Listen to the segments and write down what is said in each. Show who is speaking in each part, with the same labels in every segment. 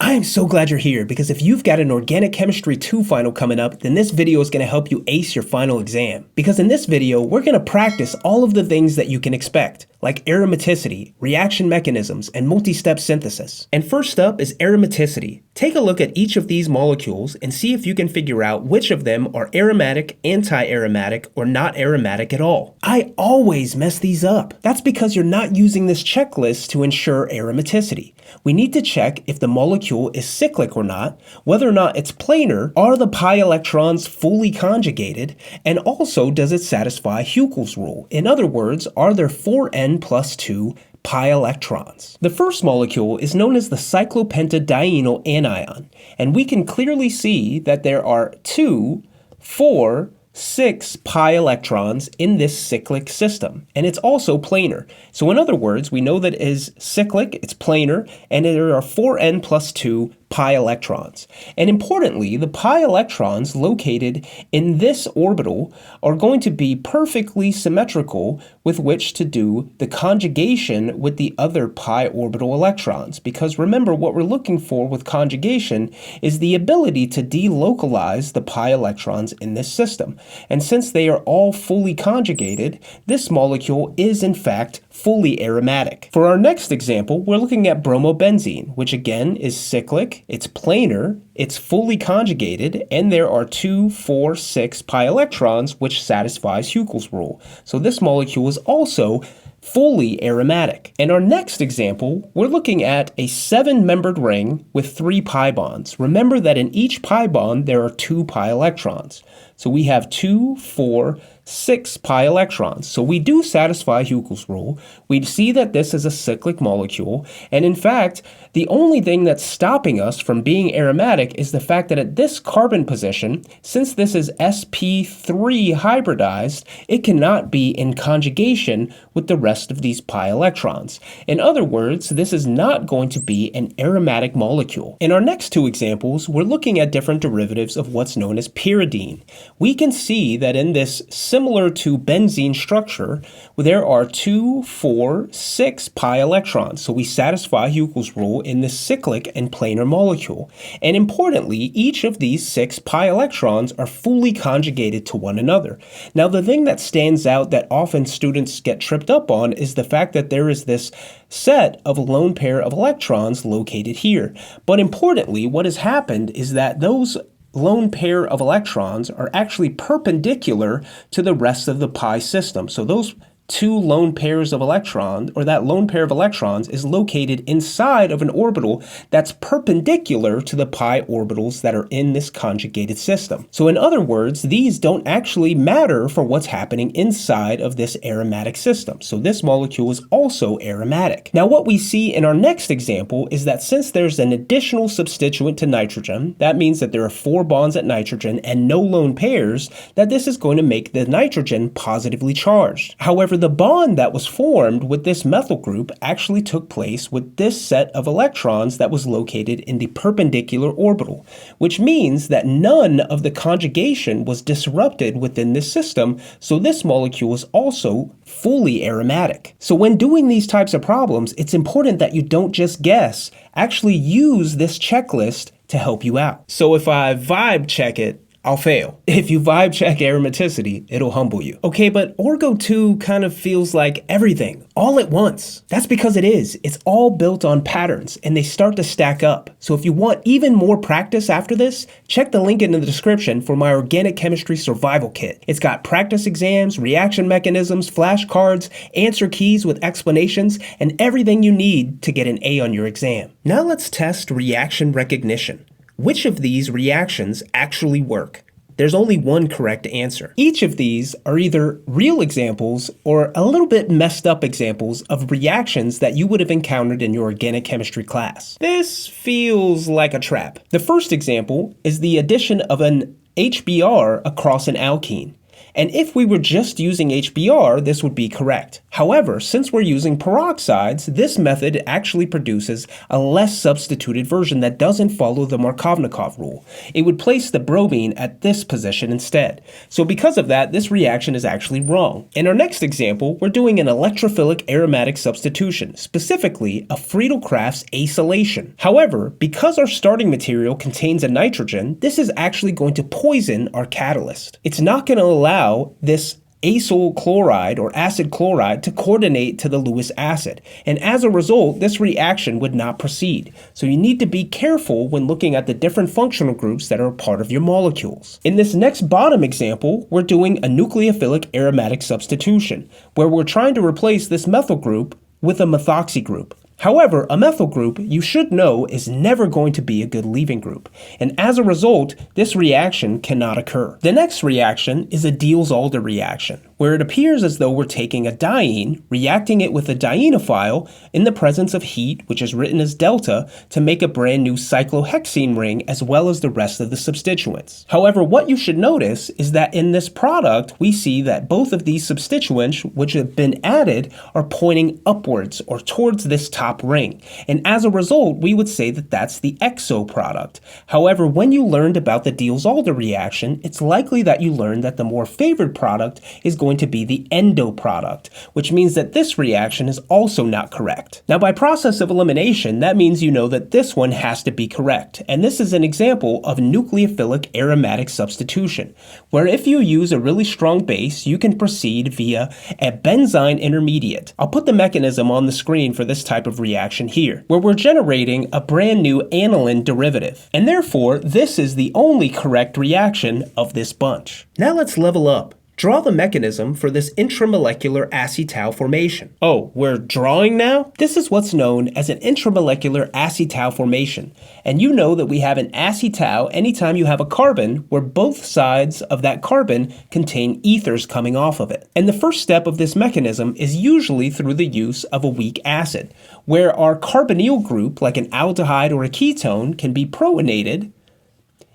Speaker 1: I am so glad you're here because if you've got an Organic Chemistry 2 final coming up, then this video is going to help you ace your final exam. Because in this video, we're going to practice all of the things that you can expect, like aromaticity, reaction mechanisms, and multi-step synthesis. And first up is aromaticity. Take a look at each of these molecules and see if you can figure out which of them are aromatic, anti-aromatic, or not aromatic at all. I always mess these up. That's because you're not using this checklist to ensure aromaticity. We need to check if the molecule is cyclic or not, whether or not it's planar, are the pi electrons fully conjugated, and also does it satisfy Hückel's rule? In other words, are there 4n plus 2 pi electrons? The first molecule is known as the cyclopentadienyl anion, and we can clearly see that there are 2, 4, 6 pi electrons in this cyclic system, and it's also planar. So in other words, we know that it is cyclic, it's planar, and there are 4n plus 2 pi electrons. And importantly, the pi electrons located in this orbital are going to be perfectly symmetrical with which to do the conjugation with the other pi orbital electrons. Because remember, what we're looking for with conjugation is the ability to delocalize the pi electrons in this system. And since they are all fully conjugated, this molecule is in fact fully aromatic. For our next example, we're looking at bromobenzene, which again is cyclic, it's planar, it's fully conjugated, and there are 2, 4, 6 pi electrons, which satisfies Hückel's rule. So this molecule is also fully aromatic. In our next example, we're looking at a 7-membered ring with 3 pi bonds. Remember that in each pi bond, there are 2 pi electrons. So we have 2, 4, 6 pi electrons. So we do satisfy Hückel's rule. We see that this is a cyclic molecule. And in fact, the only thing that's stopping us from being aromatic is the fact that at this carbon position, since this is sp3 hybridized, it cannot be in conjugation with the rest of these pi electrons. In other words, this is not going to be an aromatic molecule. In our next 2 examples, we're looking at different derivatives of what's known as pyridine. We can see that in this similar to benzene structure, there are 2, 4, 6 pi electrons. So we satisfy Hückel's rule in this cyclic and planar molecule. And importantly, each of these 6 pi electrons are fully conjugated to one another. Now, the thing that stands out that often students get tripped up on is the fact that there is this set of a lone pair of electrons located here. But importantly, what has happened is that those lone pair of electrons are actually perpendicular to the rest of the pi system. So those 2 lone pairs of electrons, or that lone pair of electrons, is located inside of an orbital that's perpendicular to the pi orbitals that are in this conjugated system. So in other words, these don't actually matter for what's happening inside of this aromatic system. So this molecule is also aromatic. Now what we see in our next example is that since there's an additional substituent to nitrogen, that means that there are 4 bonds at nitrogen and no lone pairs, that this is going to make the nitrogen positively charged. However, the bond that was formed with this methyl group actually took place with this set of electrons that was located in the perpendicular orbital, which means that none of the conjugation was disrupted within this system, so this molecule is also fully aromatic. So when doing these types of problems, it's important that you don't just guess. Actually use this checklist to help you out. So if I vibe check it, I'll fail. If you vibe check aromaticity, it'll humble you. Okay, but Orgo 2 kind of feels like everything, all at once. That's because it is. It's all built on patterns, and they start to stack up. So if you want even more practice after this, check the link in the description for my Organic Chemistry Survival Kit. It's got practice exams, reaction mechanisms, flashcards, answer keys with explanations, and everything you need to get an A on your exam. Now let's test reaction recognition. Which of these reactions actually work? There's only one correct answer. Each of these are either real examples or a little bit messed up examples of reactions that you would have encountered in your organic chemistry class. This feels like a trap. The first example is the addition of an HBr across an alkene. And if we were just using HBr, this would be correct. However, since we're using peroxides, this method actually produces a less substituted version that doesn't follow the Markovnikov rule. It would place the bromine at this position instead. So because of that, this reaction is actually wrong. In our next example, we're doing an electrophilic aromatic substitution, specifically a Friedel-Crafts acylation. However, because our starting material contains a nitrogen, this is actually going to poison our catalyst. It's not going to allow this acyl chloride or acid chloride to coordinate to the Lewis acid, and as a result, this reaction would not proceed. So you need to be careful when looking at the different functional groups that are part of your molecules. In this next bottom example, we're doing a nucleophilic aromatic substitution, where we're trying to replace this methyl group with a methoxy group. However, a methyl group, you should know, is never going to be a good leaving group, and as a result, this reaction cannot occur. The next reaction is a Diels-Alder reaction, where it appears as though we're taking a diene, reacting it with a dienophile in the presence of heat, which is written as delta, to make a brand new cyclohexene ring as well as the rest of the substituents. However, what you should notice is that in this product, we see that both of these substituents which have been added are pointing upwards or towards this top ring, and as a result, we would say that that's the exo product. However, when you learned about the Diels-Alder reaction, it's likely that you learned that the more favored product is going to be the endo product, which means that this reaction is also not correct. Now, by process of elimination, that means you know that this one has to be correct, and this is an example of nucleophilic aromatic substitution, where if you use a really strong base, you can proceed via a benzyne intermediate. I'll put the mechanism on the screen for this type of reaction here, where we're generating a brand new aniline derivative, and therefore this is the only correct reaction of this bunch. Now let's level up. Draw the mechanism for this intramolecular acetal formation. Oh, we're drawing now? This is what's known as an intramolecular acetal formation, and you know that we have an acetal anytime you have a carbon where both sides of that carbon contain ethers coming off of it. And the first step of this mechanism is usually through the use of a weak acid, where our carbonyl group, like an aldehyde or a ketone, can be protonated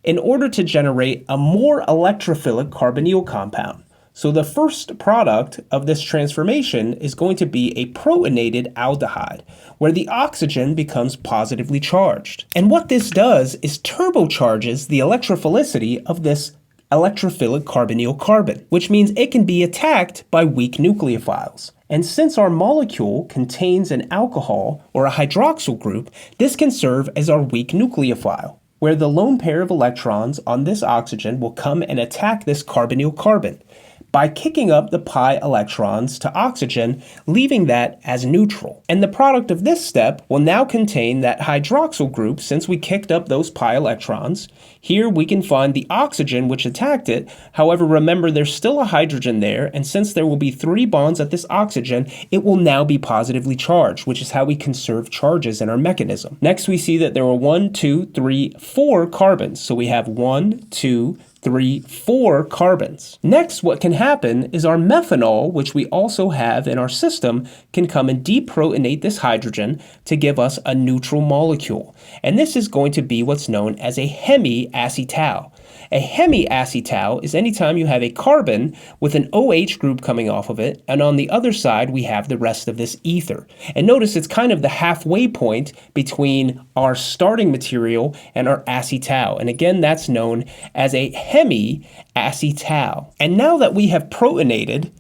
Speaker 1: in order to generate a more electrophilic carbonyl compound. So the first product of this transformation is going to be a protonated aldehyde, where the oxygen becomes positively charged. And what this does is turbocharges the electrophilicity of this electrophilic carbonyl carbon, which means it can be attacked by weak nucleophiles. And since our molecule contains an alcohol or a hydroxyl group, this can serve as our weak nucleophile, where the lone pair of electrons on this oxygen will come and attack this carbonyl carbon by kicking up the pi electrons to oxygen, leaving that as neutral. And the product of this step will now contain that hydroxyl group since we kicked up those pi electrons. Here we can find the oxygen which attacked it. However, remember there's still a hydrogen there, and since there will be 3 bonds at this oxygen, it will now be positively charged, which is how we conserve charges in our mechanism. Next we see that there are 1, 2, 3, 4 carbons. So we have 1, 2, 3, 4 carbons. Next, what can happen is our methanol, which we also have in our system, can come and deprotonate this hydrogen to give us a neutral molecule. And this is going to be what's known as a hemiacetal. A hemiacetal is anytime you have a carbon with an OH group coming off of it, and on the other side we have the rest of this ether. And notice it's kind of the halfway point between our starting material and our acetal. And again, that's known as a hemiacetal. And now that we have protonated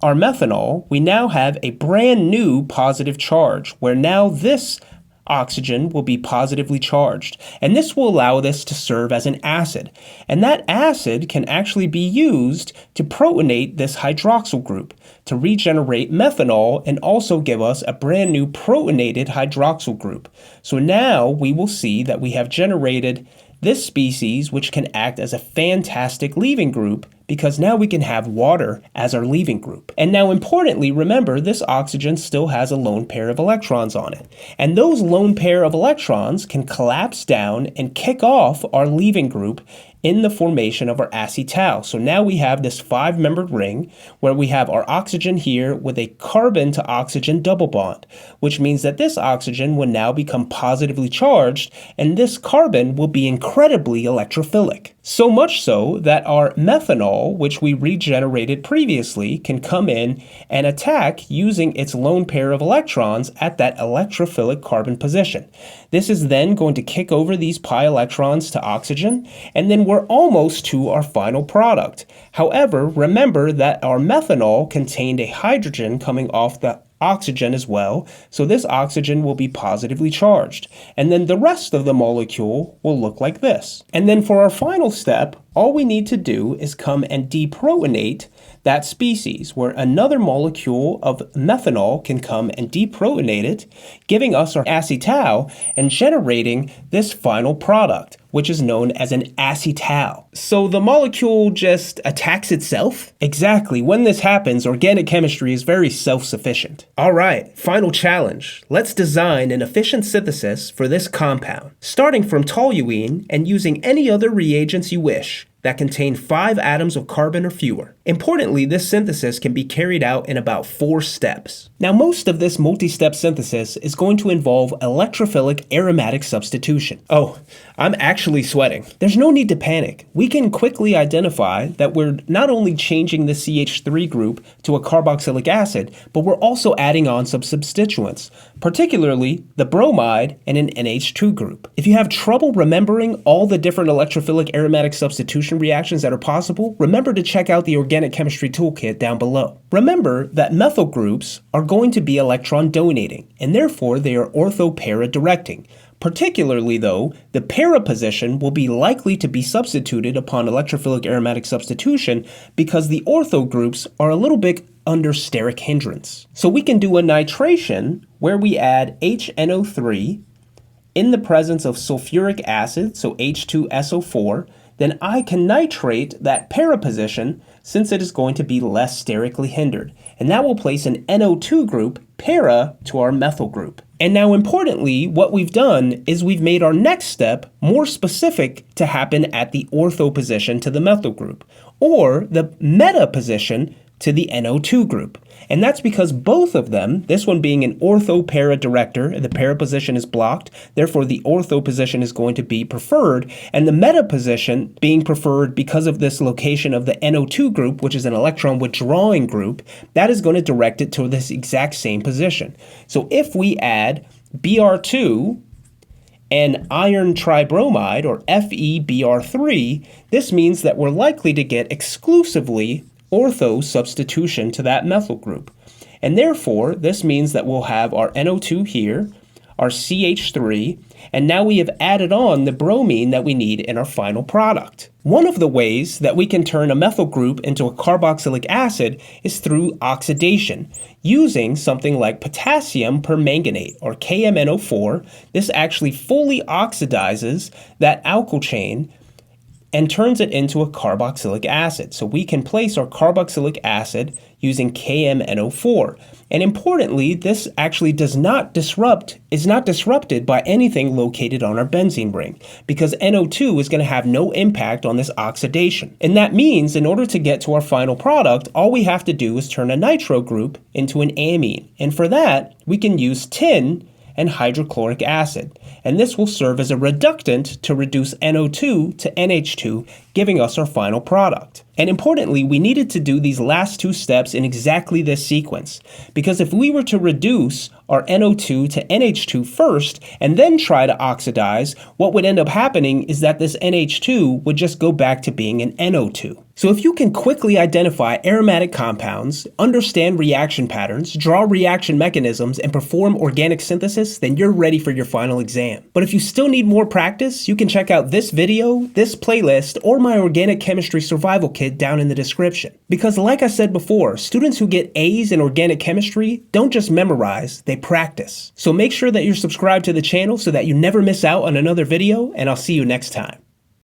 Speaker 1: our methanol, we now have a brand new positive charge, where now this oxygen will be positively charged, and this will allow this to serve as an acid, and that acid can actually be used to protonate this hydroxyl group to regenerate methanol and also give us a brand new protonated hydroxyl group. So now we will see that we have generated this species, which can act as a fantastic leaving group, because now we can have water as our leaving group. And now importantly, remember this oxygen still has a lone pair of electrons on it. And those lone pair of electrons can collapse down and kick off our leaving group in the formation of our acetal. So now we have this 5-membered ring where we have our oxygen here with a carbon to oxygen double bond, which means that this oxygen will now become positively charged and this carbon will be incredibly electrophilic. So much so that our methanol, which we regenerated previously, can come in and attack using its lone pair of electrons at that electrophilic carbon position. This is then going to kick over these pi electrons to oxygen, and then we're almost to our final product. However, remember that our methanol contained a hydrogen coming off the oxygen as well, so this oxygen will be positively charged. And then the rest of the molecule will look like this. And then for our final step, all we need to do is come and deprotonate that species, where another molecule of methanol can come and deprotonate it, giving us our acetal and generating this final product, which is known as an acetal. So the molecule just attacks itself? Exactly. When this happens, organic chemistry is very self-sufficient. All right, final challenge. Let's design an efficient synthesis for this compound, starting from toluene and using any other reagents you wish that contain 5 atoms of carbon or fewer. Importantly, this synthesis can be carried out in about 4 steps. Now, most of this multi-step synthesis is going to involve electrophilic aromatic substitution. Oh, I'm actually sweating. There's no need to panic. We can quickly identify that we're not only changing the CH3 group to a carboxylic acid, but we're also adding on some substituents, particularly the bromide and an NH2 group. If you have trouble remembering all the different electrophilic aromatic substitution reactions that are possible, remember to check out the Organic Chemistry Toolkit down below. Remember that methyl groups are going to be electron donating, and therefore they are ortho-para directing. Particularly though, the para position will be likely to be substituted upon electrophilic aromatic substitution because the ortho groups are a little bit under steric hindrance. So we can do a nitration where we add HNO3 in the presence of sulfuric acid, so H2SO4, then I can nitrate that para position since it is going to be less sterically hindered. And that will place an NO2 group para to our methyl group. And now importantly, what we've done is we've made our next step more specific to happen at the ortho position to the methyl group, or the meta position to the NO2 group. And that's because both of them, this one being an ortho-para director, the para position is blocked, therefore the ortho position is going to be preferred, and the meta position being preferred because of this location of the NO2 group, which is an electron withdrawing group, that is going to direct it to this exact same position. So if we add Br2 and iron tribromide, or FeBr3, this means that we're likely to get exclusively ortho substitution to that methyl group. And therefore, this means that we'll have our NO2 here, our CH3, and now we have added on the bromine that we need in our final product. One of the ways that we can turn a methyl group into a carboxylic acid is through oxidation, using something like potassium permanganate, or KMNO4. This actually fully oxidizes that alkyl chain and turns it into a carboxylic acid. So we can place our carboxylic acid using KMNO4. And importantly, this actually is not disrupted by anything located on our benzene ring, because NO2 is going to have no impact on this oxidation. And that means in order to get to our final product, all we have to do is turn a nitro group into an amine. And for that, we can use tin and hydrochloric acid. And this will serve as a reductant to reduce NO2 to NH2, giving us our final product. And importantly, we needed to do these last 2 steps in exactly this sequence, because if we were to reduce our NO2 to NH2 first and then try to oxidize, what would end up happening is that this NH2 would just go back to being an NO2. So if you can quickly identify aromatic compounds, understand reaction patterns, draw reaction mechanisms, and perform organic synthesis, then you're ready for your final exam. But if you still need more practice, you can check out this video, this playlist, or my organic chemistry survival kit down in the description. Because like I said before, students who get A's in organic chemistry don't just memorize, they practice. So make sure that you're subscribed to the channel so that you never miss out on another video, and I'll see you next time.